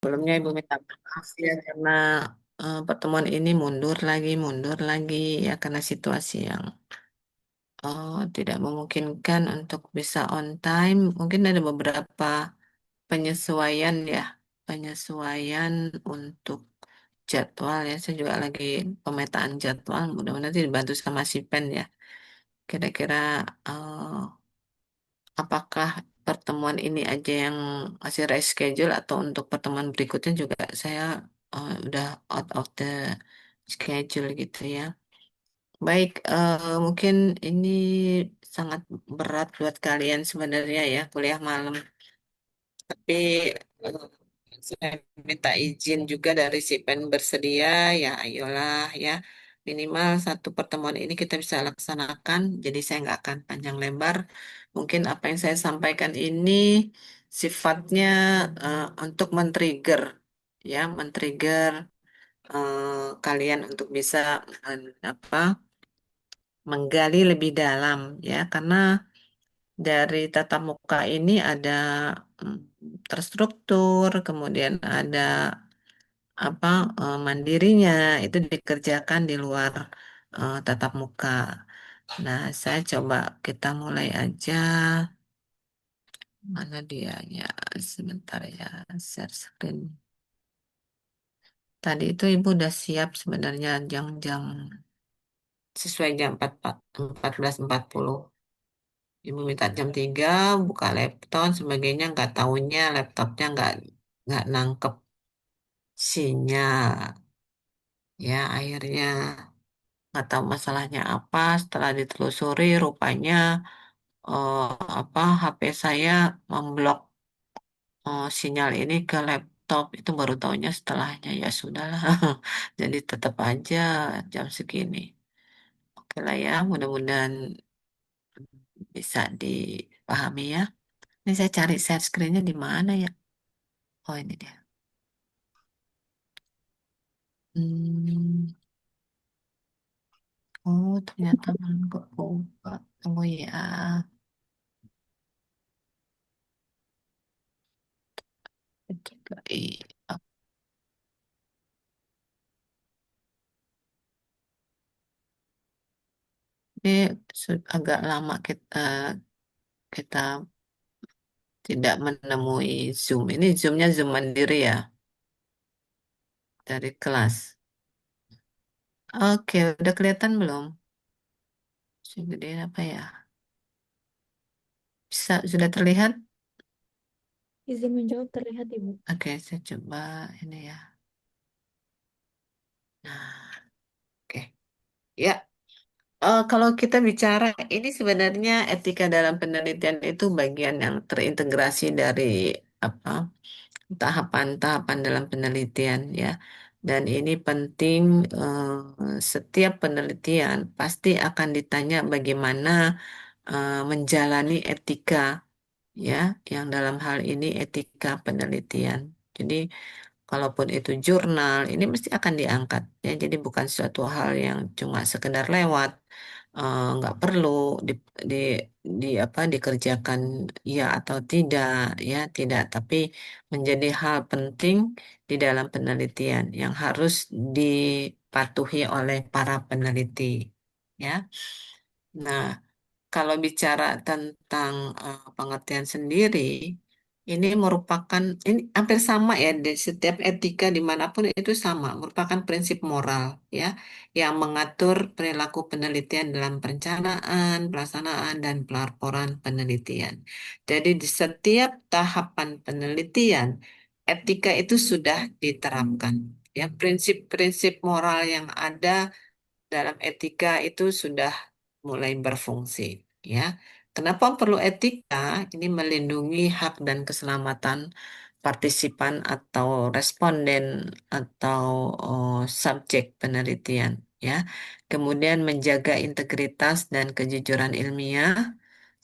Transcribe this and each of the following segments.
Sebelumnya Ibu minta maaf ya karena pertemuan ini mundur lagi ya karena situasi yang tidak memungkinkan untuk bisa on time. Mungkin ada beberapa penyesuaian ya, penyesuaian untuk jadwal ya. Saya juga lagi pemetaan jadwal. Mudah-mudahan nanti dibantu sama si Pen ya. Kira-kira eh, apakah pertemuan ini aja yang masih reschedule atau untuk pertemuan berikutnya juga saya udah out of the schedule gitu ya. Baik, mungkin ini sangat berat buat kalian sebenarnya ya kuliah malam. Tapi eh, saya minta izin juga dari si Pen bersedia, ya ayolah ya. Minimal satu pertemuan ini kita bisa laksanakan, jadi saya nggak akan panjang lebar. Mungkin apa yang saya sampaikan ini sifatnya untuk ya, men-trigger kalian untuk bisa apa, menggali lebih dalam ya, karena dari tatap muka ini ada mm, terstruktur, kemudian ada apa mandirinya itu dikerjakan di luar tatap muka. Nah, saya coba kita mulai aja. Mana dia ya? Sebentar ya, share screen. Tadi itu Ibu udah siap sebenarnya jam-jam sesuai jam 14.40. Ibu minta jam 3 buka laptop sebagainya, nggak tahunya laptopnya nggak nangkep sinyal. Ya, akhirnya nggak tahu masalahnya apa. Setelah ditelusuri, rupanya eh, HP saya memblok sinyal ini ke laptop. Itu baru tahunya setelahnya. Ya sudahlah. Jadi tetap aja jam segini. Oke lah ya, mudah-mudahan bisa dipahami ya. Ini saya cari share screen-nya di mana ya? Oh ini dia. Hmm. Oh ternyata belum kebuka. Tunggu ya. Juga iya. Ini agak lama kita kita tidak menemui Zoom. Ini Zoom-nya Zoom mandiri ya dari kelas. Oke, udah kelihatan belum? Segede apa ya? Sudah terlihat? Izin menjawab terlihat Ibu. Oke, saya coba ini ya. Nah, oke. Ya, kalau kita bicara ini sebenarnya etika dalam penelitian itu bagian yang terintegrasi dari apa tahapan-tahapan dalam penelitian ya. Dan ini penting setiap penelitian pasti akan ditanya bagaimana menjalani etika ya, yang dalam hal ini etika penelitian. Jadi kalaupun itu jurnal, ini mesti akan diangkat ya. Jadi bukan suatu hal yang cuma sekedar lewat, nggak perlu di, di dikerjakan ya atau tidak ya tidak, tapi menjadi hal penting di dalam penelitian yang harus dipatuhi oleh para peneliti ya. Nah, kalau bicara tentang pengertian sendiri, ini hampir sama ya di setiap etika dimanapun itu sama, merupakan prinsip moral ya yang mengatur perilaku penelitian dalam perencanaan, pelaksanaan, dan pelaporan penelitian. Jadi di setiap tahapan penelitian, etika itu sudah diterapkan. Ya, prinsip-prinsip moral yang ada dalam etika itu sudah mulai berfungsi, ya. Kenapa perlu etika? Ini melindungi hak dan keselamatan partisipan atau responden atau subjek penelitian, ya. Kemudian menjaga integritas dan kejujuran ilmiah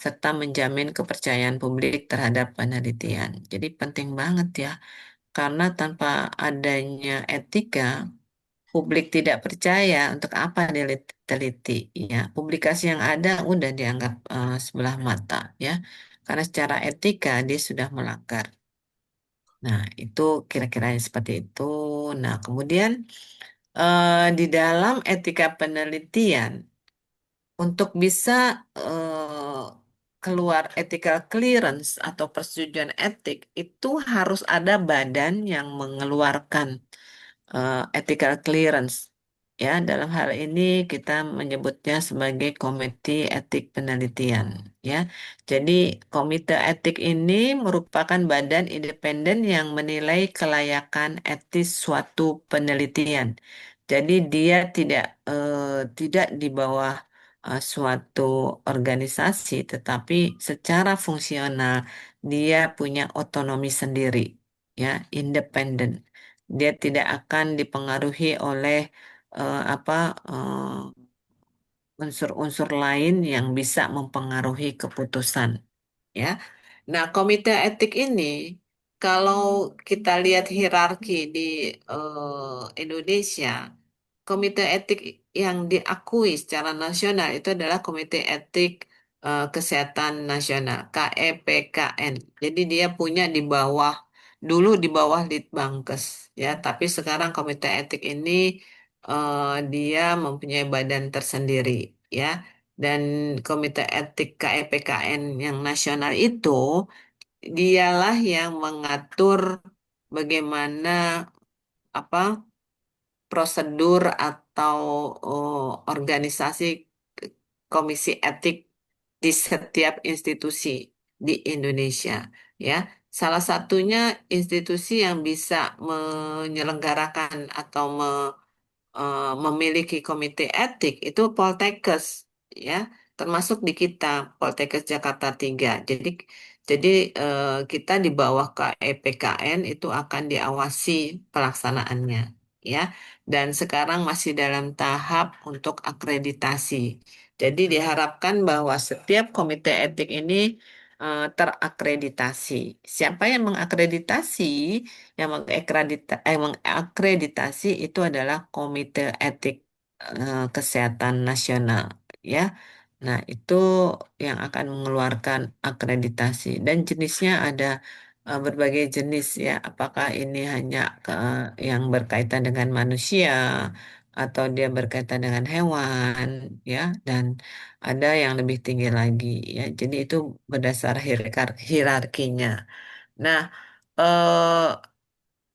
serta menjamin kepercayaan publik terhadap penelitian. Jadi penting banget ya, karena tanpa adanya etika publik tidak percaya untuk apa teliti ya, publikasi yang ada udah dianggap sebelah mata ya, karena secara etika dia sudah melanggar. Nah, itu kira-kira seperti itu. Nah, kemudian di dalam etika penelitian, untuk bisa keluar ethical clearance atau persetujuan etik, itu harus ada badan yang mengeluarkan ethical clearance. Ya, dalam hal ini kita menyebutnya sebagai Komite Etik Penelitian. Ya, jadi Komite Etik ini merupakan badan independen yang menilai kelayakan etis suatu penelitian. Jadi dia tidak di bawah suatu organisasi, tetapi secara fungsional dia punya otonomi sendiri, ya, independen. Dia tidak akan dipengaruhi oleh apa unsur-unsur lain yang bisa mempengaruhi keputusan. Ya, nah komite etik ini, kalau kita lihat hierarki di Indonesia, komite etik yang diakui secara nasional itu adalah Komite Etik Kesehatan Nasional (KEPKN). Jadi dia punya di bawah, dulu di bawah Litbangkes, ya, tapi sekarang Komite Etik ini dia mempunyai badan tersendiri, ya. Dan Komite Etik KEPKN yang nasional itu dialah yang mengatur bagaimana apa prosedur atau organisasi komisi etik di setiap institusi di Indonesia, ya. Salah satunya institusi yang bisa menyelenggarakan atau memiliki komite etik itu Poltekkes, ya, termasuk di kita Poltekkes Jakarta 3. Jadi kita di bawah KEPKN itu akan diawasi pelaksanaannya, ya, dan sekarang masih dalam tahap untuk akreditasi. Jadi diharapkan bahwa setiap komite etik ini terakreditasi. Siapa yang mengakreditasi? Yang mengakreditasi itu adalah Komite Etik Kesehatan Nasional, ya. Nah, itu yang akan mengeluarkan akreditasi dan jenisnya ada berbagai jenis, ya. Apakah ini hanya yang berkaitan dengan manusia atau dia berkaitan dengan hewan, ya, dan ada yang lebih tinggi lagi, ya. Jadi itu berdasar hierarkinya. Nah, eh,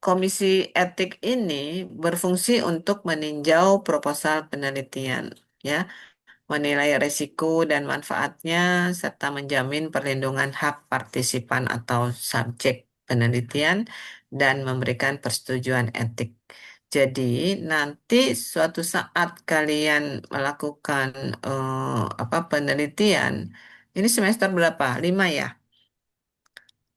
Komisi etik ini berfungsi untuk meninjau proposal penelitian, ya, menilai risiko dan manfaatnya, serta menjamin perlindungan hak partisipan atau subjek penelitian dan memberikan persetujuan etik. Jadi, nanti suatu saat kalian melakukan penelitian, ini semester berapa? 5 ya?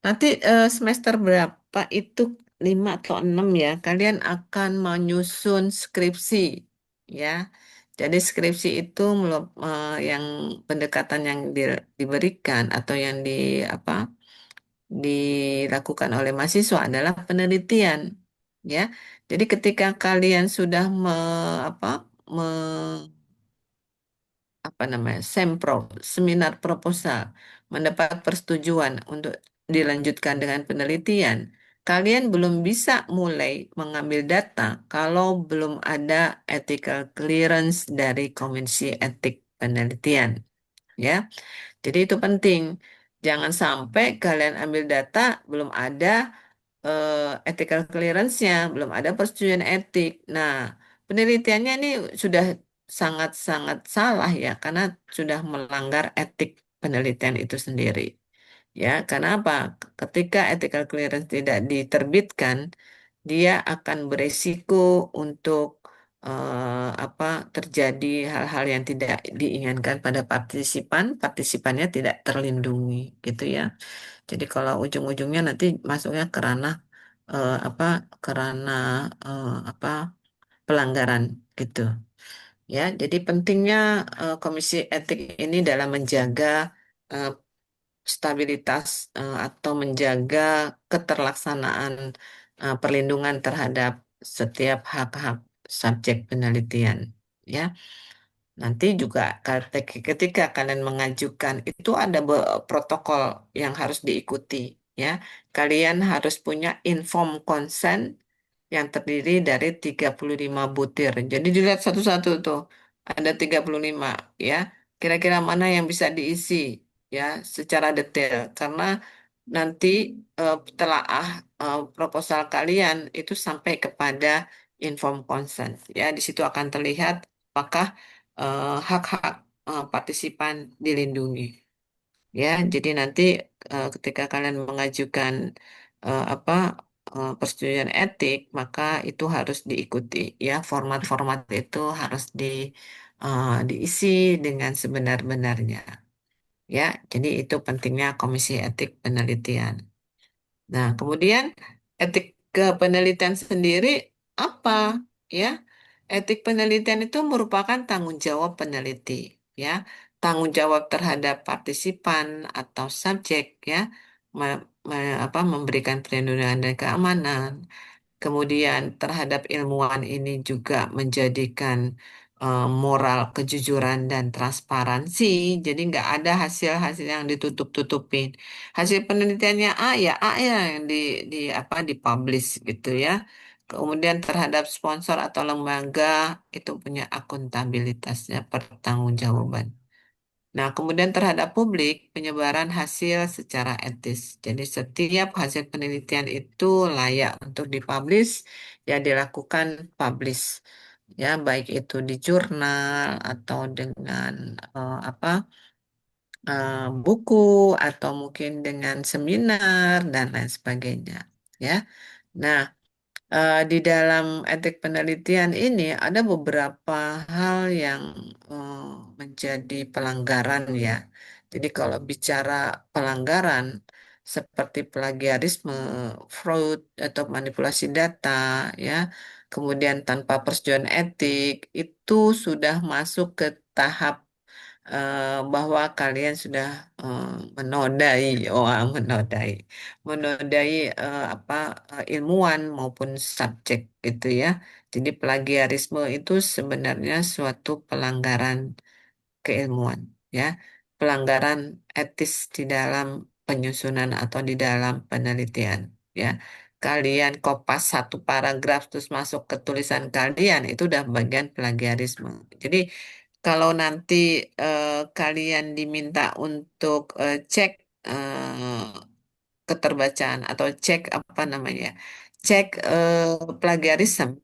Nanti semester berapa itu 5 atau 6 ya, kalian akan menyusun skripsi, ya. Jadi skripsi itu yang pendekatan yang diberikan atau yang dilakukan oleh mahasiswa adalah penelitian, ya. Jadi ketika kalian sudah apa, sempro, seminar proposal, mendapat persetujuan untuk dilanjutkan dengan penelitian, kalian belum bisa mulai mengambil data kalau belum ada ethical clearance dari Komisi Etik Penelitian, ya. Jadi itu penting. Jangan sampai kalian ambil data belum ada ethical clearance-nya, belum ada persetujuan etik. Nah, penelitiannya ini sudah sangat-sangat salah, ya, karena sudah melanggar etik penelitian itu sendiri. Ya, karena apa? Ketika ethical clearance tidak diterbitkan, dia akan beresiko untuk terjadi hal-hal yang tidak diinginkan pada partisipan, partisipannya tidak terlindungi, gitu ya. Jadi kalau ujung-ujungnya nanti masuknya ke ranah eh, apa ke ranah pelanggaran, gitu, ya. Jadi pentingnya Komisi Etik ini dalam menjaga eh, stabilitas atau menjaga keterlaksanaan perlindungan terhadap setiap hak-hak subjek penelitian, ya. Nanti juga ketika kalian mengajukan itu ada protokol yang harus diikuti. ya. Kalian harus punya informed consent yang terdiri dari 35 butir. Jadi dilihat satu-satu tuh, ada 35 ya. Kira-kira mana yang bisa diisi ya secara detail. Karena nanti telaah proposal kalian itu sampai kepada informed consent. Ya, di situ akan terlihat apakah hak-hak partisipan dilindungi. Ya, jadi nanti ketika kalian mengajukan apa persetujuan etik, maka itu harus diikuti. Ya, format-format itu harus diisi dengan sebenar-benarnya. Ya, jadi itu pentingnya Komisi Etik Penelitian. Nah, kemudian etik kepenelitian sendiri apa? Ya, etik penelitian itu merupakan tanggung jawab peneliti, ya, tanggung jawab terhadap partisipan atau subjek, ya, memberikan perlindungan dan keamanan. Kemudian terhadap ilmuwan ini juga menjadikan moral kejujuran dan transparansi. Jadi nggak ada hasil-hasil yang ditutup-tutupin. Hasil penelitiannya A ya A ya yang dipublish gitu ya. Kemudian terhadap sponsor atau lembaga itu punya akuntabilitasnya pertanggungjawaban. Nah, kemudian terhadap publik, penyebaran hasil secara etis. Jadi setiap hasil penelitian itu layak untuk dipublish, ya dilakukan publish. Ya, baik itu di jurnal atau dengan buku atau mungkin dengan seminar dan lain sebagainya. Ya. Nah, di dalam etik penelitian ini ada beberapa hal yang eh, menjadi pelanggaran ya. Jadi kalau bicara pelanggaran seperti plagiarisme, fraud atau manipulasi data ya, kemudian tanpa persetujuan etik itu sudah masuk ke tahap bahwa kalian sudah eh, menodai, menodai, menodai ilmuwan maupun subjek gitu ya. Jadi plagiarisme itu sebenarnya suatu pelanggaran keilmuan, ya, pelanggaran etis di dalam penyusunan atau di dalam penelitian, ya. Kalian kopas satu paragraf terus masuk ke tulisan kalian itu udah bagian plagiarisme. Jadi kalau nanti kalian diminta untuk cek keterbacaan atau cek apa namanya, cek plagiarisme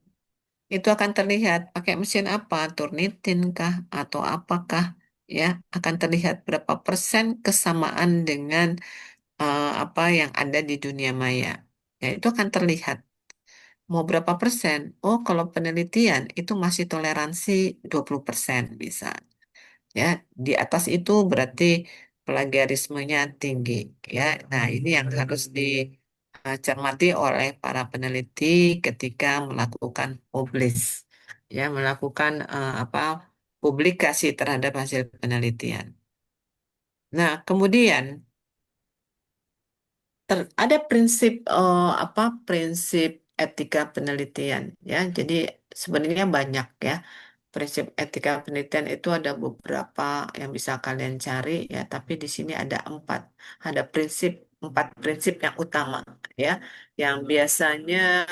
itu akan terlihat pakai mesin apa, Turnitin kah atau apakah, ya, akan terlihat berapa persen kesamaan dengan apa yang ada di dunia maya. Ya, itu akan terlihat. Mau berapa persen? Oh, kalau penelitian itu masih toleransi 20% bisa. Ya, di atas itu berarti plagiarismenya tinggi. Ya, nah ini yang harus dicermati oleh para peneliti ketika melakukan publish, ya, melakukan publikasi terhadap hasil penelitian. Nah, kemudian ada prinsip prinsip etika penelitian, ya. Jadi sebenarnya banyak ya. Prinsip etika penelitian itu ada beberapa yang bisa kalian cari ya, tapi di sini ada empat prinsip yang utama ya, yang biasanya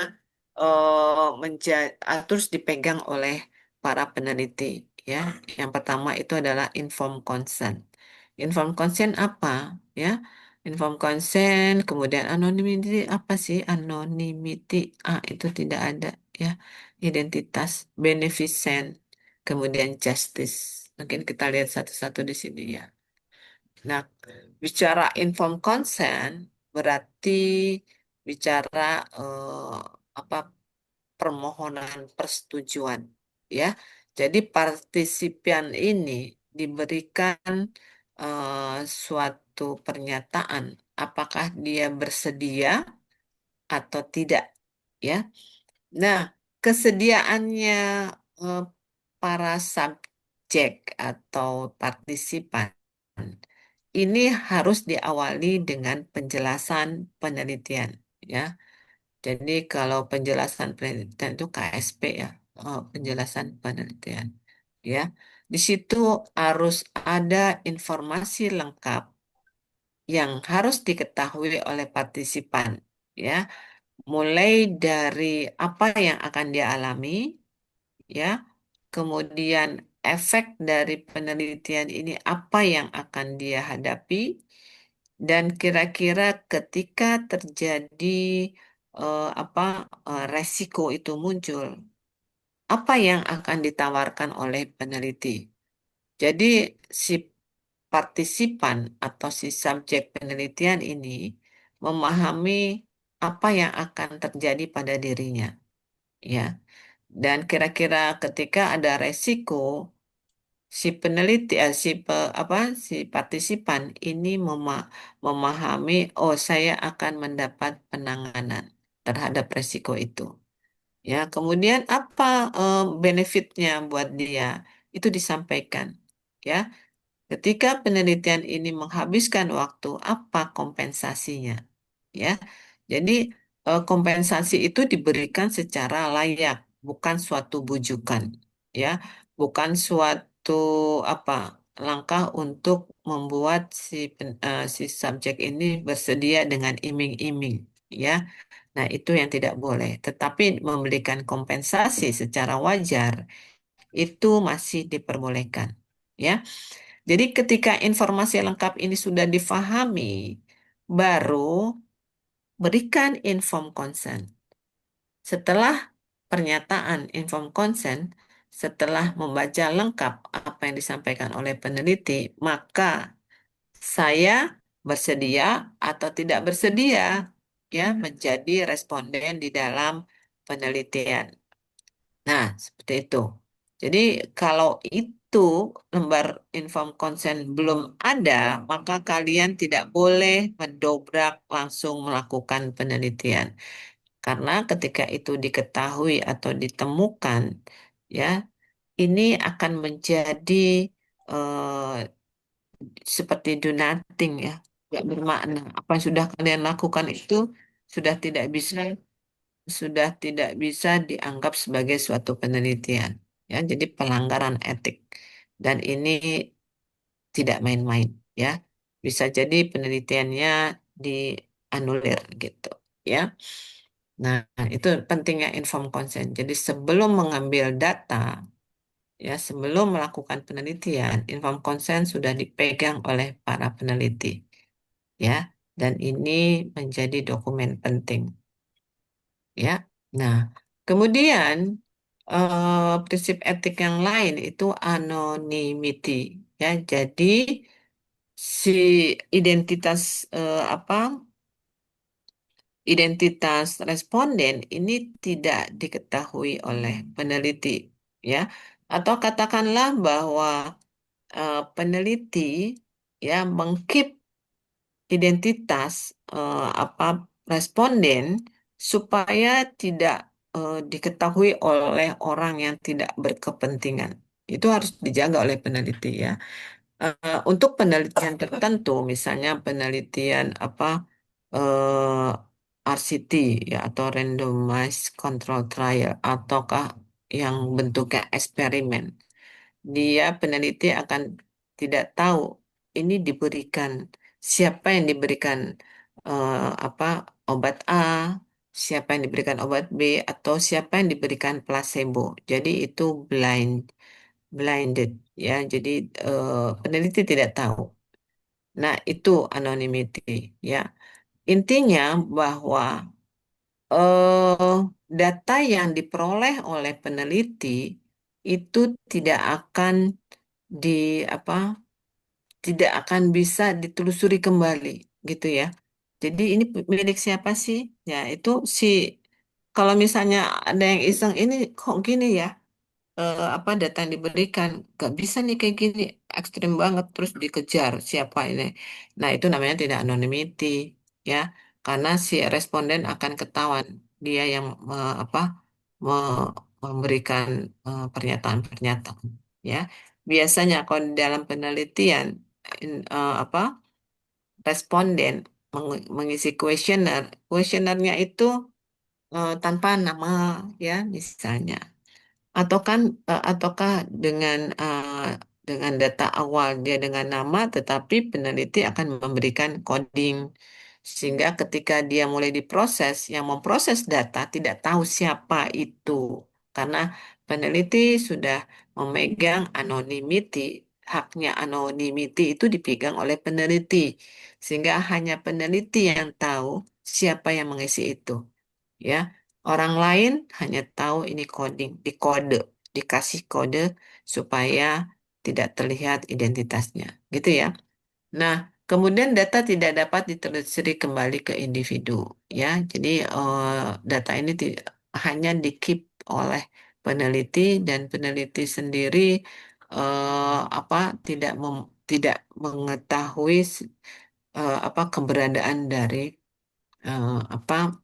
terus dipegang oleh para peneliti ya. Yang pertama itu adalah informed consent. Informed consent apa ya? Informed consent, kemudian anonymity apa sih? Anonymity itu tidak ada ya. Identitas, beneficent, kemudian justice. Mungkin kita lihat satu-satu di sini ya. Nah, bicara informed consent berarti bicara apa permohonan persetujuan ya. Jadi partisipan ini diberikan suatu pernyataan apakah dia bersedia atau tidak ya. Nah, kesediaannya eh, para subjek atau partisipan ini harus diawali dengan penjelasan penelitian ya. Jadi kalau penjelasan penelitian itu KSP ya, penjelasan penelitian ya. Di situ harus ada informasi lengkap yang harus diketahui oleh partisipan, ya, mulai dari apa yang akan dia alami, ya, kemudian efek dari penelitian ini apa yang akan dia hadapi, dan kira-kira ketika terjadi resiko itu muncul, apa yang akan ditawarkan oleh peneliti. Jadi si partisipan atau si subjek penelitian ini memahami apa yang akan terjadi pada dirinya, ya. Dan kira-kira ketika ada resiko, si peneliti, si partisipan ini memahami, oh saya akan mendapat penanganan terhadap resiko itu. Ya, kemudian apa benefitnya buat dia? Itu disampaikan. Ya, ketika penelitian ini menghabiskan waktu, apa kompensasinya? Ya, jadi kompensasi itu diberikan secara layak, bukan suatu bujukan, ya, bukan suatu apa langkah untuk membuat si subjek ini bersedia dengan iming-iming, ya. Nah, itu yang tidak boleh. Tetapi memberikan kompensasi secara wajar itu masih diperbolehkan, ya. Jadi ketika informasi lengkap ini sudah difahami, baru berikan informed consent. Setelah pernyataan informed consent, setelah membaca lengkap apa yang disampaikan oleh peneliti, maka saya bersedia atau tidak bersedia, ya, menjadi responden di dalam penelitian. Nah, seperti itu. Jadi kalau itu lembar inform consent belum ada, maka kalian tidak boleh mendobrak langsung melakukan penelitian. Karena ketika itu diketahui atau ditemukan, ya, ini akan menjadi eh, seperti do nothing, ya, nggak bermakna. Apa yang sudah kalian lakukan itu sudah tidak bisa sudah tidak bisa dianggap sebagai suatu penelitian. Ya, jadi pelanggaran etik. Dan ini tidak main-main, ya. Bisa jadi penelitiannya dianulir gitu, ya. Nah, itu pentingnya informed consent. Jadi sebelum mengambil data, ya, sebelum melakukan penelitian, informed consent sudah dipegang oleh para peneliti, ya. Dan ini menjadi dokumen penting, ya. Nah, kemudian prinsip etik yang lain itu anonymity, ya. Jadi si identitas identitas responden ini tidak diketahui oleh peneliti, ya. Atau katakanlah bahwa peneliti, ya, mengkeep identitas responden supaya tidak diketahui oleh orang yang tidak berkepentingan. Itu harus dijaga oleh peneliti, ya. Untuk penelitian tertentu, misalnya penelitian RCT, ya, atau randomized control trial, ataukah yang bentuknya eksperimen, dia peneliti akan tidak tahu ini diberikan siapa yang diberikan apa obat A, siapa yang diberikan obat B, atau siapa yang diberikan placebo. Jadi itu blinded, ya. Jadi peneliti tidak tahu. Nah, itu anonymity, ya. Intinya bahwa eh data yang diperoleh oleh peneliti itu tidak akan di apa tidak akan bisa ditelusuri kembali, gitu, ya. Jadi ini milik siapa sih? Ya, itu kalau misalnya ada yang iseng, ini kok gini ya, apa data yang diberikan gak bisa nih kayak gini, ekstrim banget, terus dikejar siapa ini. Nah, itu namanya tidak anonymity, ya, karena si responden akan ketahuan dia yang memberikan pernyataan-pernyataan, ya. Biasanya kalau di dalam penelitian apa responden mengisi kuesionernya itu tanpa nama, ya, misalnya, atau kan ataukah dengan dengan data awal dia dengan nama, tetapi peneliti akan memberikan coding. Sehingga ketika dia mulai diproses, yang memproses data tidak tahu siapa itu. Karena peneliti sudah memegang anonymity, haknya anonymity itu dipegang oleh peneliti. Sehingga hanya peneliti yang tahu siapa yang mengisi itu. Ya, orang lain hanya tahu ini coding, dikode, dikasih kode supaya tidak terlihat identitasnya, gitu ya. Nah, kemudian data tidak dapat ditelusuri kembali ke individu, ya. Jadi data ini hanya di-keep oleh peneliti dan peneliti sendiri apa tidak mengetahui apa keberadaan dari apa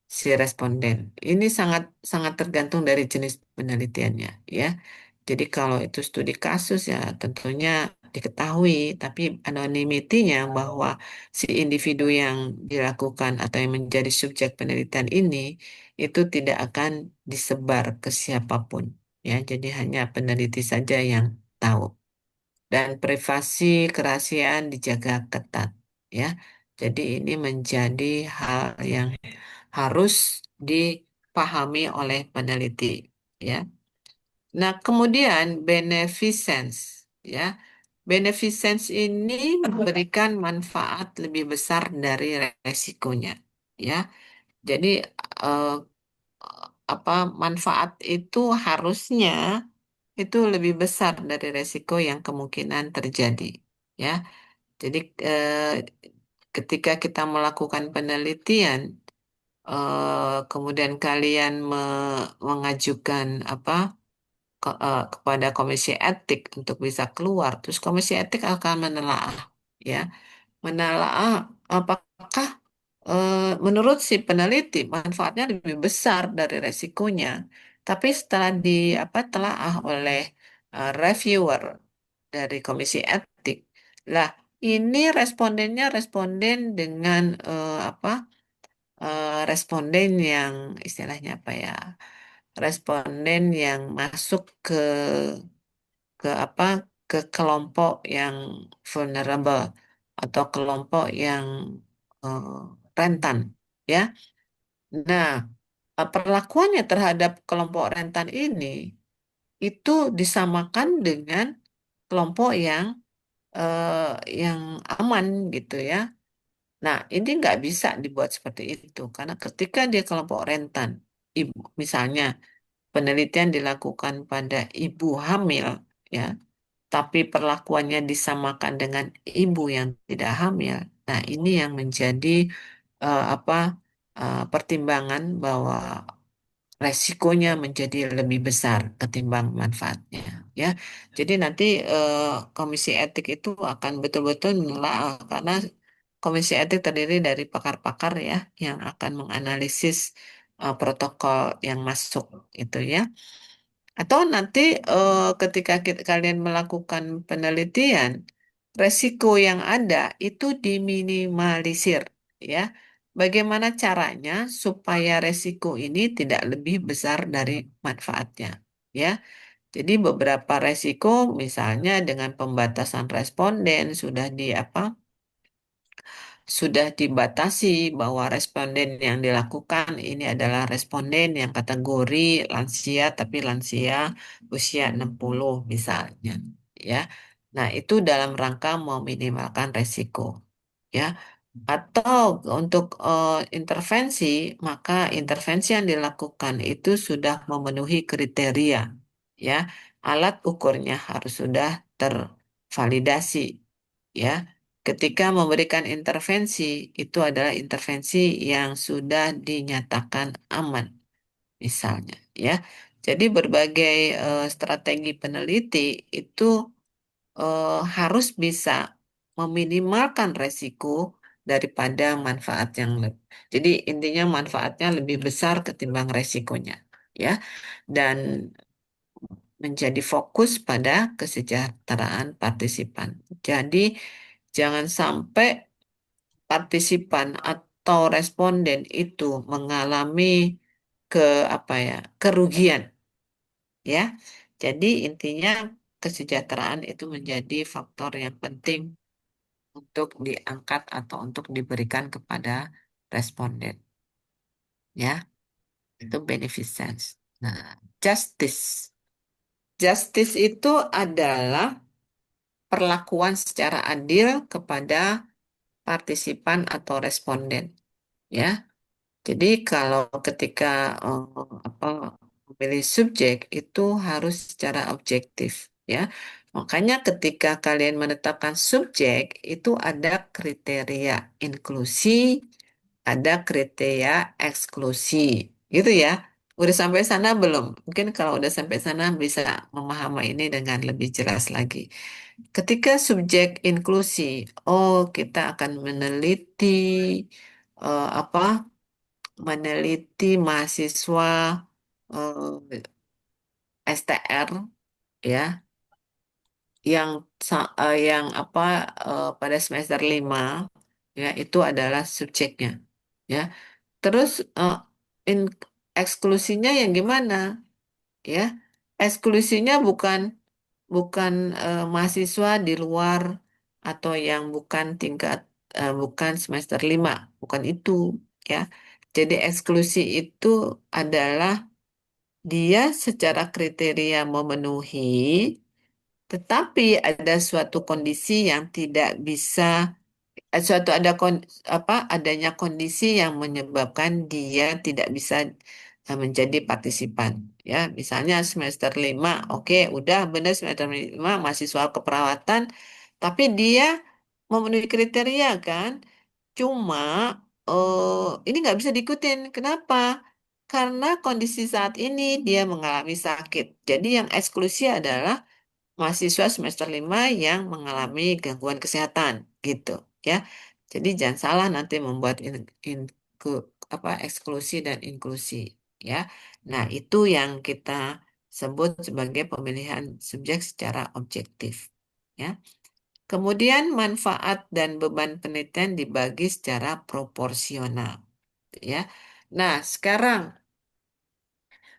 si responden. Ini sangat sangat tergantung dari jenis penelitiannya, ya. Jadi kalau itu studi kasus ya tentunya diketahui, tapi anonimitinya bahwa si individu yang dilakukan atau yang menjadi subjek penelitian ini itu tidak akan disebar ke siapapun, ya. Jadi hanya peneliti saja yang tahu. Dan privasi kerahasiaan dijaga ketat, ya. Jadi ini menjadi hal yang harus dipahami oleh peneliti, ya. Nah, kemudian beneficence, ya. Beneficence ini memberikan manfaat lebih besar dari resikonya, ya. Jadi eh, apa manfaat itu harusnya itu lebih besar dari resiko yang kemungkinan terjadi, ya. Jadi ketika kita melakukan penelitian, kemudian kalian mengajukan apa kepada komisi etik untuk bisa keluar, terus komisi etik akan menelaah, ya, menelaah apakah menurut si peneliti manfaatnya lebih besar dari resikonya. Tapi setelah di apa telaah oleh reviewer dari komisi etik, lah ini respondennya responden dengan responden yang istilahnya apa ya? Responden yang masuk ke apa ke kelompok yang vulnerable atau kelompok yang eh, rentan, ya. Nah, perlakuannya terhadap kelompok rentan ini itu disamakan dengan kelompok yang aman gitu ya. Nah, ini nggak bisa dibuat seperti itu karena ketika dia kelompok rentan, ibu, misalnya penelitian dilakukan pada ibu hamil, ya, tapi perlakuannya disamakan dengan ibu yang tidak hamil. Nah, ini yang menjadi apa pertimbangan bahwa resikonya menjadi lebih besar ketimbang manfaatnya, ya. Jadi nanti komisi etik itu akan betul-betul menelaah karena komisi etik terdiri dari pakar-pakar ya yang akan menganalisis protokol yang masuk itu ya. Atau nanti ketika kalian melakukan penelitian, resiko yang ada itu diminimalisir, ya. Bagaimana caranya supaya resiko ini tidak lebih besar dari manfaatnya, ya. Jadi beberapa resiko misalnya dengan pembatasan responden sudah di apa? Sudah dibatasi bahwa responden yang dilakukan ini adalah responden yang kategori lansia tapi lansia usia 60 misalnya, ya. Nah, itu dalam rangka meminimalkan resiko, ya. Atau untuk intervensi, maka intervensi yang dilakukan itu sudah memenuhi kriteria, ya. Alat ukurnya harus sudah tervalidasi, ya. Ketika memberikan intervensi, itu adalah intervensi yang sudah dinyatakan aman, misalnya, ya. Jadi berbagai strategi peneliti itu harus bisa meminimalkan resiko daripada manfaat yang lebih. Jadi intinya manfaatnya lebih besar ketimbang resikonya, ya. Dan menjadi fokus pada kesejahteraan partisipan. Jadi jangan sampai partisipan atau responden itu mengalami ke apa ya kerugian, ya. Jadi intinya kesejahteraan itu menjadi faktor yang penting untuk diangkat atau untuk diberikan kepada responden. Ya, itu beneficence. Nah, justice. Justice itu adalah perlakuan secara adil kepada partisipan atau responden. Ya, jadi kalau ketika apa memilih subjek itu harus secara objektif. Ya, makanya ketika kalian menetapkan subjek itu ada kriteria inklusi, ada kriteria eksklusi, gitu ya. Udah sampai sana belum? Mungkin kalau udah sampai sana bisa memahami ini dengan lebih jelas lagi. Ketika subjek inklusi, oh kita akan meneliti apa? Meneliti mahasiswa STR ya, yang yang apa pada semester 5 ya itu adalah subjeknya ya. Terus in- eksklusinya yang gimana ya? Eksklusinya bukan bukan mahasiswa di luar atau yang bukan tingkat bukan semester 5 bukan itu ya. Jadi eksklusi itu adalah dia secara kriteria memenuhi, tetapi ada suatu kondisi yang tidak bisa suatu ada adanya kondisi yang menyebabkan dia tidak bisa menjadi partisipan ya misalnya semester 5 oke udah benar semester 5 mahasiswa keperawatan tapi dia memenuhi kriteria kan cuma ini nggak bisa diikutin kenapa karena kondisi saat ini dia mengalami sakit jadi yang eksklusi adalah mahasiswa semester 5 yang mengalami gangguan kesehatan gitu ya. Jadi jangan salah nanti membuat eksklusi dan inklusi ya. Nah, itu yang kita sebut sebagai pemilihan subjek secara objektif ya. Kemudian manfaat dan beban penelitian dibagi secara proporsional ya. Nah, sekarang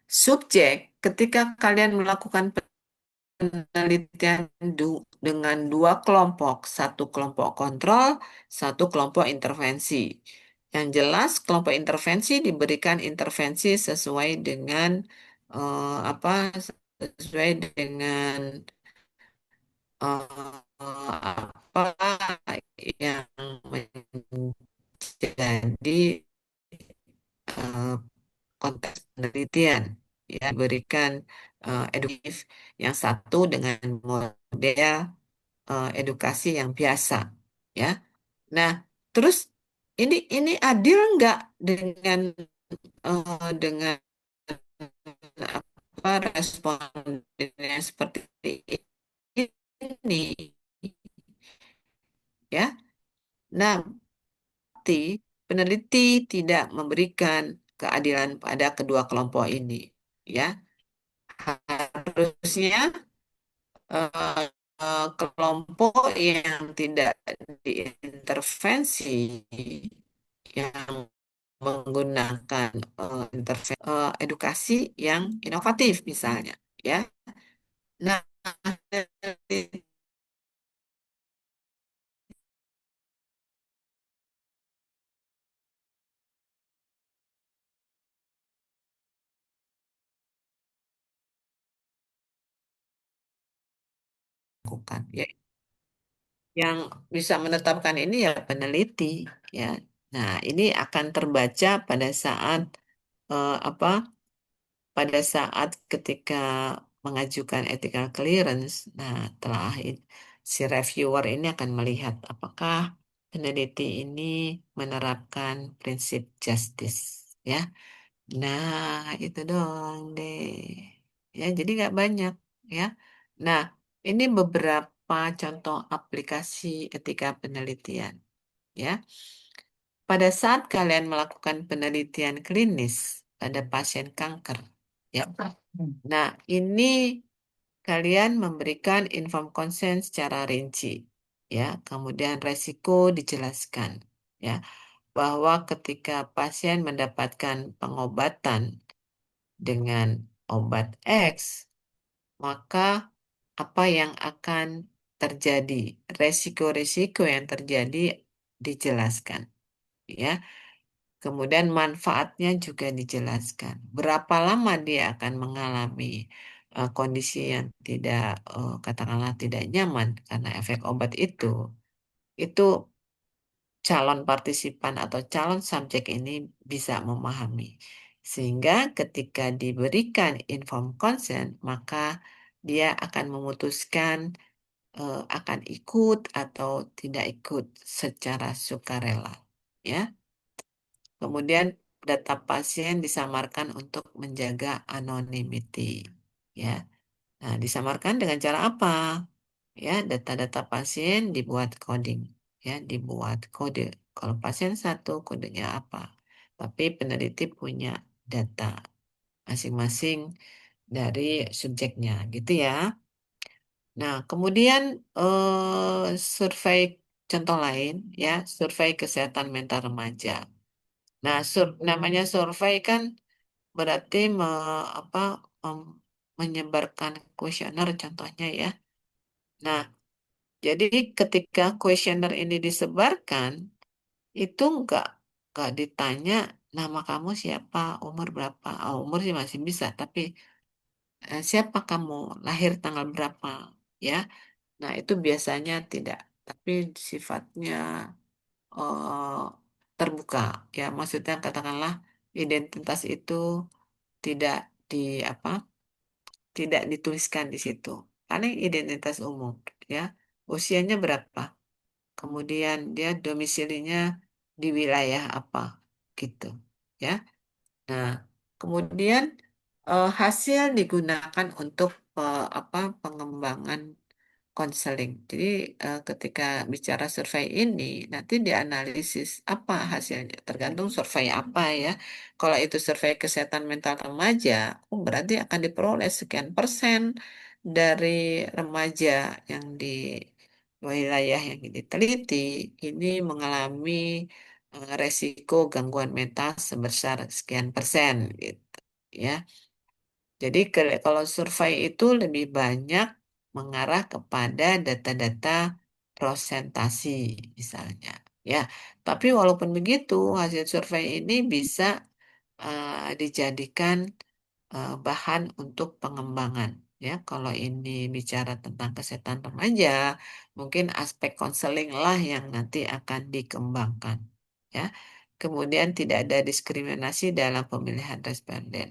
subjek ketika kalian melakukan penelitian dengan dua kelompok, satu kelompok kontrol, satu kelompok intervensi. Yang jelas, kelompok intervensi diberikan intervensi sesuai dengan apa? Sesuai dengan apa yang menjadi eh, konteks penelitian ya berikan edukatif yang satu dengan model edukasi yang biasa ya. Nah, terus ini adil nggak dengan apa respon yang seperti ini ya. Nah, berarti peneliti tidak memberikan keadilan pada kedua kelompok ini ya. Harusnya kelompok yang tidak diintervensi yang menggunakan intervensi edukasi yang inovatif misalnya ya. Nah, dilakukan ya yang bisa menetapkan ini ya peneliti ya. Nah, ini akan terbaca pada saat apa pada saat ketika mengajukan ethical clearance, nah telah si reviewer ini akan melihat apakah peneliti ini menerapkan prinsip justice, ya. Nah, itu dong deh. Ya, jadi nggak banyak, ya. Nah, ini beberapa contoh aplikasi etika penelitian, ya. Pada saat kalian melakukan penelitian klinis pada pasien kanker, ya. Nah, ini kalian memberikan inform consent secara rinci, ya. Kemudian resiko dijelaskan, ya, bahwa ketika pasien mendapatkan pengobatan dengan obat X, maka apa yang akan terjadi, resiko-resiko yang terjadi dijelaskan, ya. Kemudian manfaatnya juga dijelaskan. Berapa lama dia akan mengalami kondisi yang tidak, katakanlah tidak nyaman karena efek obat itu calon partisipan atau calon subjek ini bisa memahami. Sehingga ketika diberikan informed consent, maka dia akan memutuskan akan ikut atau tidak ikut secara sukarela. Ya. Kemudian data pasien disamarkan untuk menjaga anonymity. Ya. Nah, disamarkan dengan cara apa? Ya, data-data pasien dibuat coding, ya, dibuat kode. Kalau pasien satu, kodenya apa? Tapi peneliti punya data masing-masing dari subjeknya, gitu ya. Nah, kemudian survei contoh lain, ya, survei kesehatan mental remaja. Nah, namanya survei kan berarti apa, mem- menyebarkan kuesioner contohnya ya. Nah, jadi ketika kuesioner ini disebarkan, itu nggak ditanya nama kamu siapa, umur berapa. Oh, umur sih masih bisa, tapi siapa kamu, lahir tanggal berapa, ya. Nah, itu biasanya tidak, tapi sifatnya eh, terbuka, ya. Maksudnya katakanlah identitas itu tidak di apa, tidak dituliskan di situ. Paling identitas umum, ya. Usianya berapa? Kemudian dia domisilinya di wilayah apa, gitu, ya. Nah, kemudian hasil digunakan untuk apa, pengembangan konseling. Jadi ketika bicara survei ini nanti dianalisis apa hasilnya, tergantung survei apa ya. Kalau itu survei kesehatan mental remaja, oh berarti akan diperoleh sekian persen dari remaja yang di wilayah yang diteliti ini mengalami resiko gangguan mental sebesar sekian persen gitu, ya. Jadi kalau survei itu lebih banyak mengarah kepada data-data prosentasi misalnya. Ya, tapi walaupun begitu hasil survei ini bisa dijadikan bahan untuk pengembangan. Ya, kalau ini bicara tentang kesehatan remaja, mungkin aspek konseling lah yang nanti akan dikembangkan. Ya, kemudian tidak ada diskriminasi dalam pemilihan responden.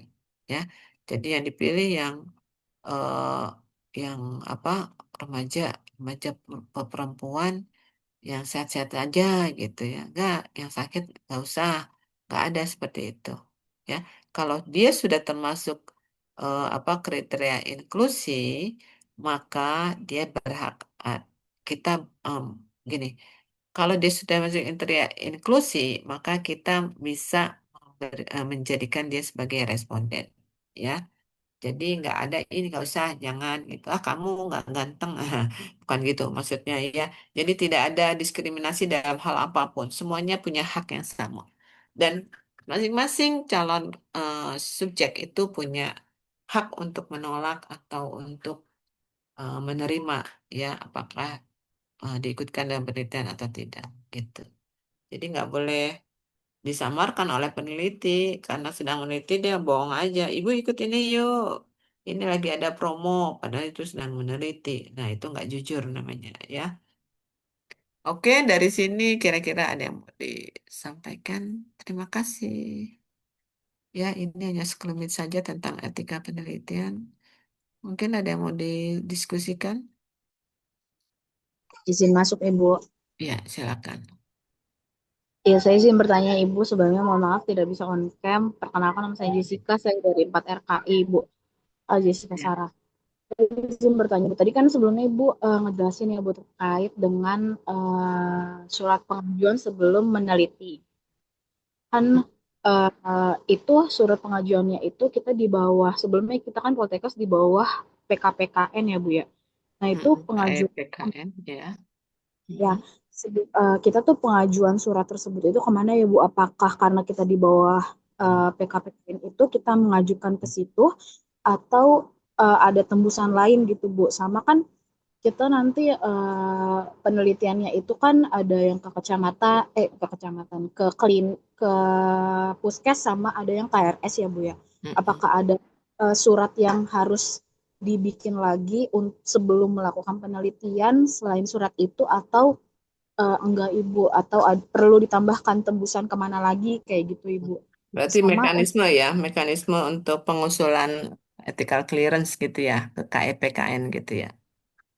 Ya, jadi yang dipilih eh, yang apa, remaja, remaja perempuan yang sehat-sehat aja gitu ya. Enggak, yang sakit nggak usah. Nggak ada seperti itu. Ya, kalau dia sudah termasuk apa, kriteria inklusi, maka dia berhak, kita em, gini, kalau dia sudah masuk kriteria inklusi, maka kita bisa menjadikan dia sebagai responden. Ya, jadi nggak ada ini nggak usah, jangan gitu. Ah, kamu nggak ganteng, bukan gitu maksudnya ya. Jadi tidak ada diskriminasi dalam hal apapun. Semuanya punya hak yang sama. Dan masing-masing calon eh, subjek itu punya hak untuk menolak atau untuk menerima, ya, apakah diikutkan dalam penelitian atau tidak gitu. Jadi nggak boleh disamarkan oleh peneliti karena sedang meneliti dia bohong aja. Ibu ikut ini yuk. Ini lagi ada promo, padahal itu sedang meneliti. Nah, itu nggak jujur namanya, ya. Oke, dari sini kira-kira ada yang mau disampaikan. Terima kasih. Ya, ini hanya sekelumit saja tentang etika penelitian. Mungkin ada yang mau didiskusikan? Izin masuk Ibu. Ya, silakan. Ya, saya izin bertanya Ibu. Sebelumnya mohon maaf tidak bisa on cam. Perkenalkan nama saya Jessica, saya dari 4 RKI Ibu. Jessica Ya. Sarah. Saya izin bertanya Ibu. Tadi kan sebelumnya Ibu ngejelasin ya Bu terkait dengan surat pengajuan sebelum meneliti. Kan itu surat pengajuannya itu kita di bawah, sebelumnya kita kan Poltekkes di bawah PKPKN ya Bu ya. Nah itu pengajuan PKN, ya. ya, kita tuh pengajuan surat tersebut itu kemana ya Bu? Apakah karena kita di bawah PKPKN itu kita mengajukan ke situ atau ada tembusan lain gitu Bu. Sama kan kita nanti penelitiannya itu kan ada yang ke kecamatan, ke kecamatan, ke puskes sama ada yang KRS ya Bu ya. Mm-mm. Apakah ada surat yang harus dibikin lagi sebelum melakukan penelitian selain surat itu atau enggak Ibu atau perlu ditambahkan tembusan kemana lagi kayak gitu Ibu. Berarti Sama mekanisme ya, mekanisme untuk pengusulan ethical clearance gitu ya, ke KEPKN gitu ya.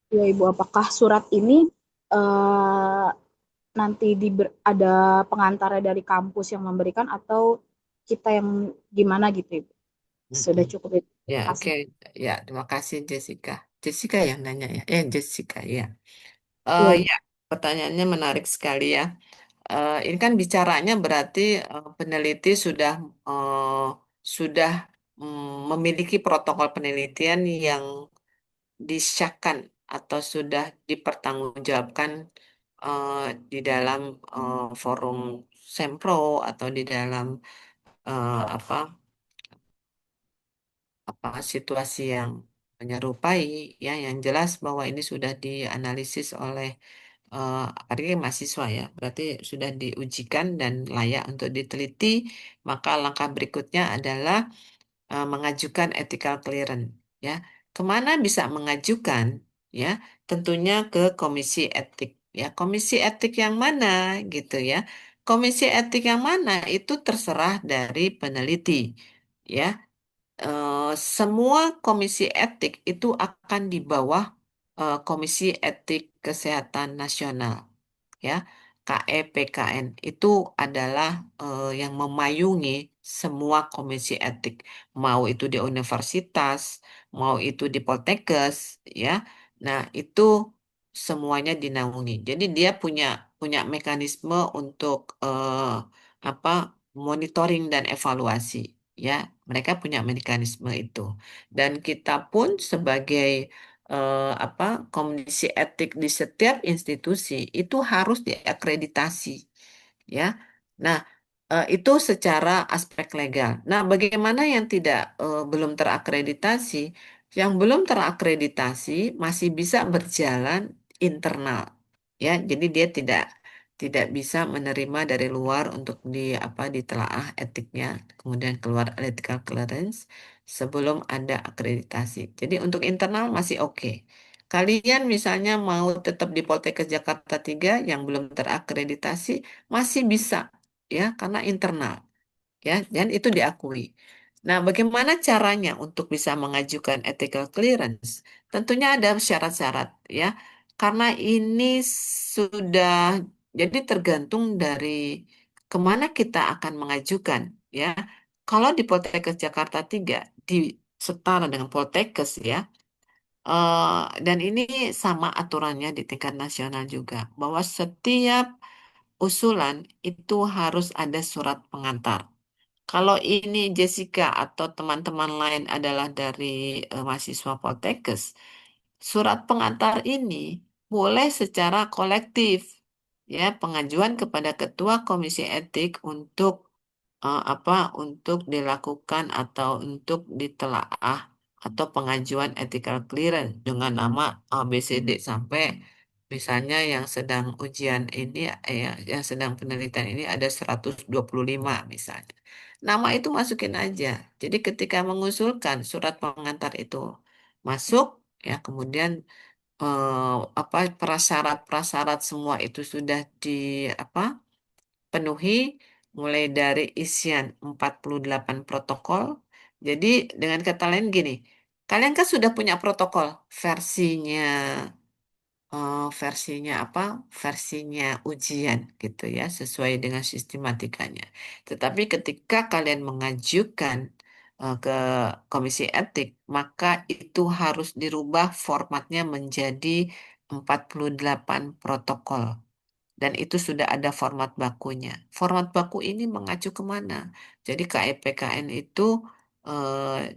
ya Ibu apakah surat ini eh, nanti ada pengantarnya dari kampus yang memberikan atau kita yang gimana gitu Ibu. Mm-mm. Sudah cukup itu. Ya, Terima oke. kasih. Ya, terima kasih Jessica. Jessica yang nanya ya. Jessica, ya. Iya, Ibu. Ya, pertanyaannya menarik sekali ya. Ini kan bicaranya berarti peneliti sudah memiliki protokol penelitian yang disahkan atau sudah dipertanggungjawabkan eh, di dalam forum Sempro atau di dalam apa situasi yang menyerupai ya, yang jelas bahwa ini sudah dianalisis oleh apalagi mahasiswa ya, berarti sudah diujikan dan layak untuk diteliti, maka langkah berikutnya adalah mengajukan ethical clearance ya. Kemana bisa mengajukan ya? Tentunya ke komisi etik ya. Komisi etik yang mana gitu ya? Komisi etik yang mana itu terserah dari peneliti ya. Semua komisi etik itu akan di bawah Komisi Etik Kesehatan Nasional ya. KEPKN itu adalah yang memayungi semua komisi etik, mau itu di universitas, mau itu di Poltekkes ya. Nah, itu semuanya dinaungi. Jadi dia punya punya mekanisme untuk apa monitoring dan evaluasi ya. Mereka punya mekanisme itu. Dan kita pun sebagai apa komisi etik di setiap institusi itu harus diakreditasi ya. Nah, itu secara aspek legal. Nah, bagaimana yang tidak belum terakreditasi? Yang belum terakreditasi masih bisa berjalan internal ya. Jadi dia tidak bisa menerima dari luar untuk ditelaah etiknya, kemudian keluar ethical clearance sebelum ada akreditasi. Jadi untuk internal masih oke. Kalian misalnya mau tetap di Poltekkes Jakarta 3 yang belum terakreditasi masih bisa ya karena internal ya, dan itu diakui. Nah, bagaimana caranya untuk bisa mengajukan ethical clearance? Tentunya ada syarat-syarat ya. Karena ini sudah jadi tergantung dari kemana kita akan mengajukan ya. Kalau di Poltekkes Jakarta 3 di setara dengan Poltekkes ya. Dan ini sama aturannya di tingkat nasional juga, bahwa setiap usulan itu harus ada surat pengantar. Kalau ini Jessica atau teman-teman lain adalah dari mahasiswa Poltekkes, surat pengantar ini boleh secara kolektif ya pengajuan kepada Ketua Komisi Etik untuk untuk dilakukan atau untuk ditelaah atau pengajuan ethical clearance dengan nama ABCD sampai misalnya yang sedang ujian ini yang sedang penelitian ini ada 125 misalnya. Nama itu masukin aja. Jadi ketika mengusulkan surat pengantar itu masuk ya, kemudian prasyarat-prasyarat semua itu sudah di apa penuhi, mulai dari isian 48 protokol. Jadi dengan kata lain gini, kalian kan sudah punya protokol versinya versinya versinya ujian gitu ya, sesuai dengan sistematikanya. Tetapi ketika kalian mengajukan ke Komisi Etik, maka itu harus dirubah formatnya menjadi 48 protokol. Dan itu sudah ada format bakunya. Format baku ini mengacu kemana? Jadi KEPKN itu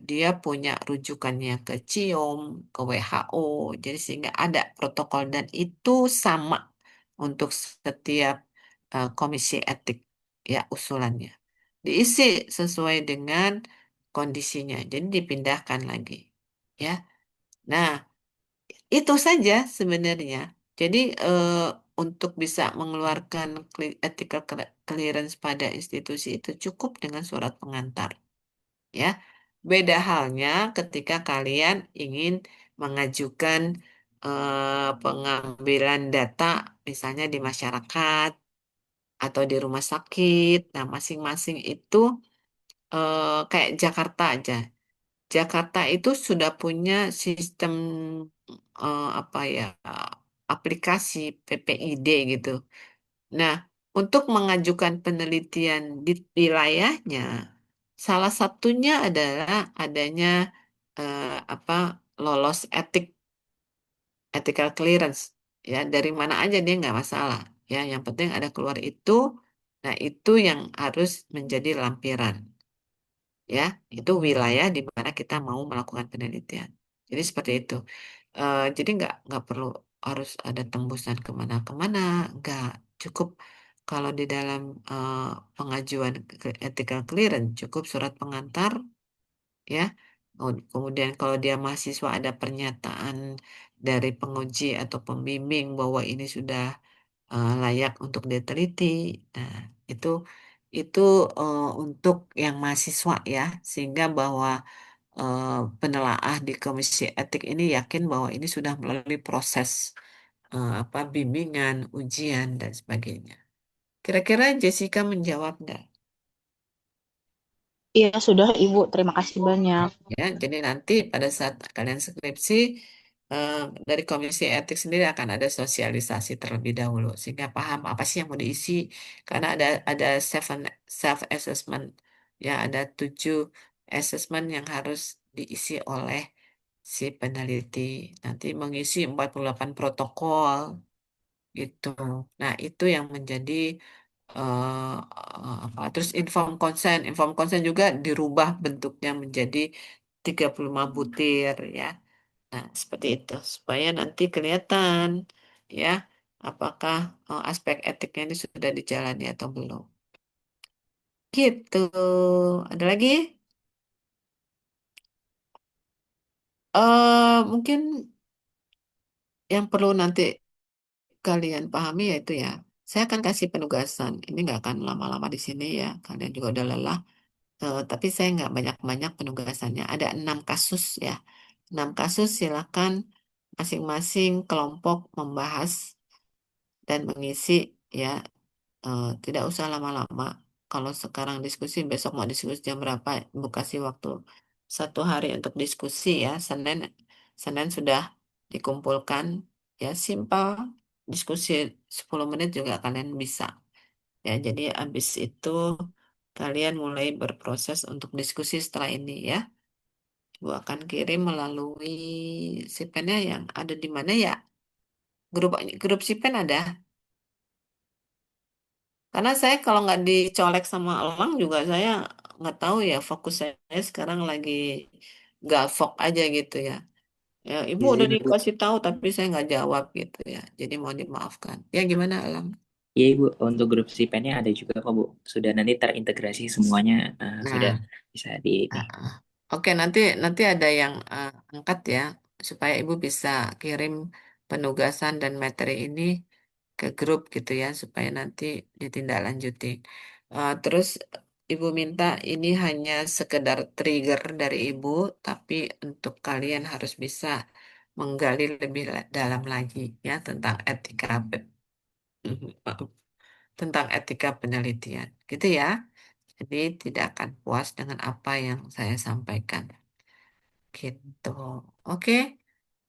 dia punya rujukannya ke CIOM, ke WHO, jadi sehingga ada protokol dan itu sama untuk setiap komisi etik ya usulannya. Diisi sesuai dengan kondisinya, jadi dipindahkan lagi. ya. Nah, itu saja sebenarnya. Jadi untuk bisa mengeluarkan ethical clearance pada institusi itu cukup dengan surat pengantar, ya. Beda halnya ketika kalian ingin mengajukan pengambilan data, misalnya di masyarakat atau di rumah sakit. Nah, masing-masing itu kayak Jakarta aja. Jakarta itu sudah punya sistem apa ya, aplikasi PPID gitu. Nah, untuk mengajukan penelitian di wilayahnya, salah satunya adalah adanya apa, lolos ethical clearance, ya, dari mana aja dia nggak masalah, ya, yang penting ada keluar itu. Nah, itu yang harus menjadi lampiran, ya, itu wilayah di mana kita mau melakukan penelitian. Jadi seperti itu. Jadi nggak perlu harus ada tembusan kemana-kemana, nggak cukup. Kalau di dalam eh, pengajuan ethical clearance cukup surat pengantar, ya. Kemudian kalau dia mahasiswa ada pernyataan dari penguji atau pembimbing bahwa ini sudah layak untuk diteliti. Nah, itu itu untuk yang mahasiswa, ya, sehingga bahwa eh, penelaah di Komisi Etik ini yakin bahwa ini sudah melalui proses apa, bimbingan, ujian dan sebagainya. Kira-kira Jessica menjawab nggak? Iya, sudah Ibu. Terima kasih banyak. Ya, jadi nanti pada saat kalian skripsi, eh, dari Komisi Etik sendiri akan ada sosialisasi terlebih dahulu sehingga paham apa sih yang mau diisi, karena ada self assessment, ya, ada 7 assessment yang harus diisi oleh si peneliti. Nanti mengisi 48 protokol gitu. Nah, itu yang menjadi apa? Terus inform consent juga dirubah bentuknya menjadi 35 butir, ya. Nah, seperti itu supaya nanti kelihatan, ya, apakah aspek etiknya ini sudah dijalani atau belum. Gitu. Ada lagi? Mungkin yang perlu nanti kalian pahami yaitu, ya, saya akan kasih penugasan. Ini nggak akan lama-lama di sini, ya. Kalian juga udah lelah. Tapi saya nggak banyak-banyak penugasannya. Ada 6 kasus, ya. 6 kasus, silakan masing-masing kelompok membahas dan mengisi, ya. Tidak usah lama-lama. Kalau sekarang diskusi, besok mau diskusi jam berapa? Ibu kasih waktu 1 hari untuk diskusi, ya. Senin sudah dikumpulkan, ya, simpel. Diskusi 10 menit juga kalian bisa. Ya, jadi habis itu kalian mulai berproses untuk diskusi setelah ini, ya. Ibu akan kirim melalui Sipennya yang ada di mana, ya? Grup grup Sipen ada. Karena saya kalau nggak dicolek sama Elang juga saya nggak tahu, ya, fokus saya sekarang lagi gavok aja gitu, ya. Ya, Ibu udah Izin Bu, dikasih tahu tapi saya nggak jawab gitu, ya. Jadi mohon dimaafkan. Ya, gimana, Elang? ya Ibu, untuk grup Sipennya ada juga kok Bu. Sudah nanti terintegrasi semuanya, sudah Nah, bisa di ini. ah, ah. Oke, nanti nanti ada yang angkat, ya, supaya Ibu bisa kirim penugasan dan materi ini ke grup gitu, ya, supaya nanti ditindaklanjuti. Terus Ibu minta ini hanya sekedar trigger dari Ibu, tapi untuk kalian harus bisa menggali lebih dalam lagi, ya, tentang etika maaf, tentang etika penelitian, gitu, ya. Jadi tidak akan puas dengan apa yang saya sampaikan. Gitu. Oke,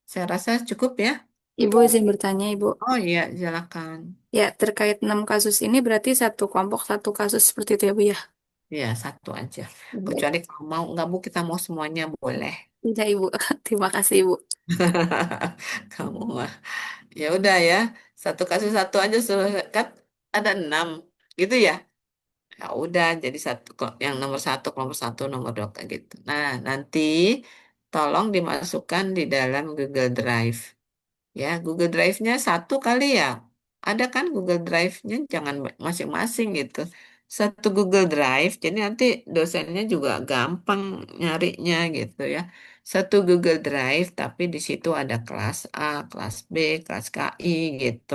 saya rasa cukup, ya. Ibu izin bertanya, Ibu. Oh iya, silakan. Ya, terkait 6 kasus ini berarti satu kelompok satu kasus seperti itu ya, Bu ya? Ya, satu aja. Baik. Kecuali kalau mau, nggak, Bu, kita mau semuanya boleh. Tidak, Ibu. Terima kasih, Ibu. Kamu mah. Ya udah, ya. Satu kasus satu aja kan ada 6. Gitu, ya. Ya udah, jadi satu yang nomor satu, nomor satu, nomor dua kayak gitu. Nah, nanti tolong dimasukkan di dalam Google Drive. Ya, Google Drive-nya satu kali, ya. Ada kan Google Drive-nya, jangan masing-masing gitu. satu Google Drive, jadi nanti dosennya juga gampang nyarinya gitu ya. Satu Google Drive, tapi di situ ada kelas A, kelas B, kelas KI gitu.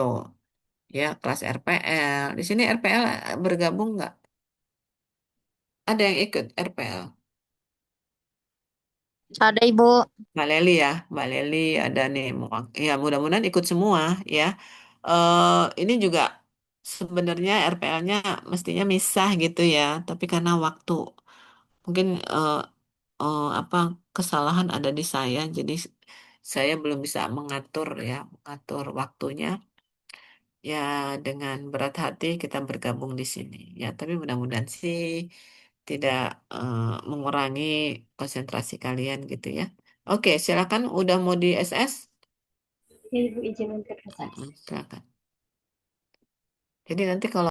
Ya, kelas RPL. Di sini RPL bergabung nggak? Ada yang ikut RPL? Ada Ibu. Mbak Leli ya, Mbak Leli ada nih. Ya, mudah-mudahan ikut semua ya. Ini juga sebenarnya RPL-nya mestinya misah gitu ya, tapi karena waktu mungkin apa kesalahan ada di saya, jadi saya belum bisa mengatur ya, mengatur waktunya. Ya, dengan berat hati kita bergabung di sini. Ya, tapi mudah-mudahan sih tidak mengurangi konsentrasi kalian gitu ya. Oke, silakan udah mau di SS? Ya, Ibu izin untuk SS. Silakan. Jadi nanti kalau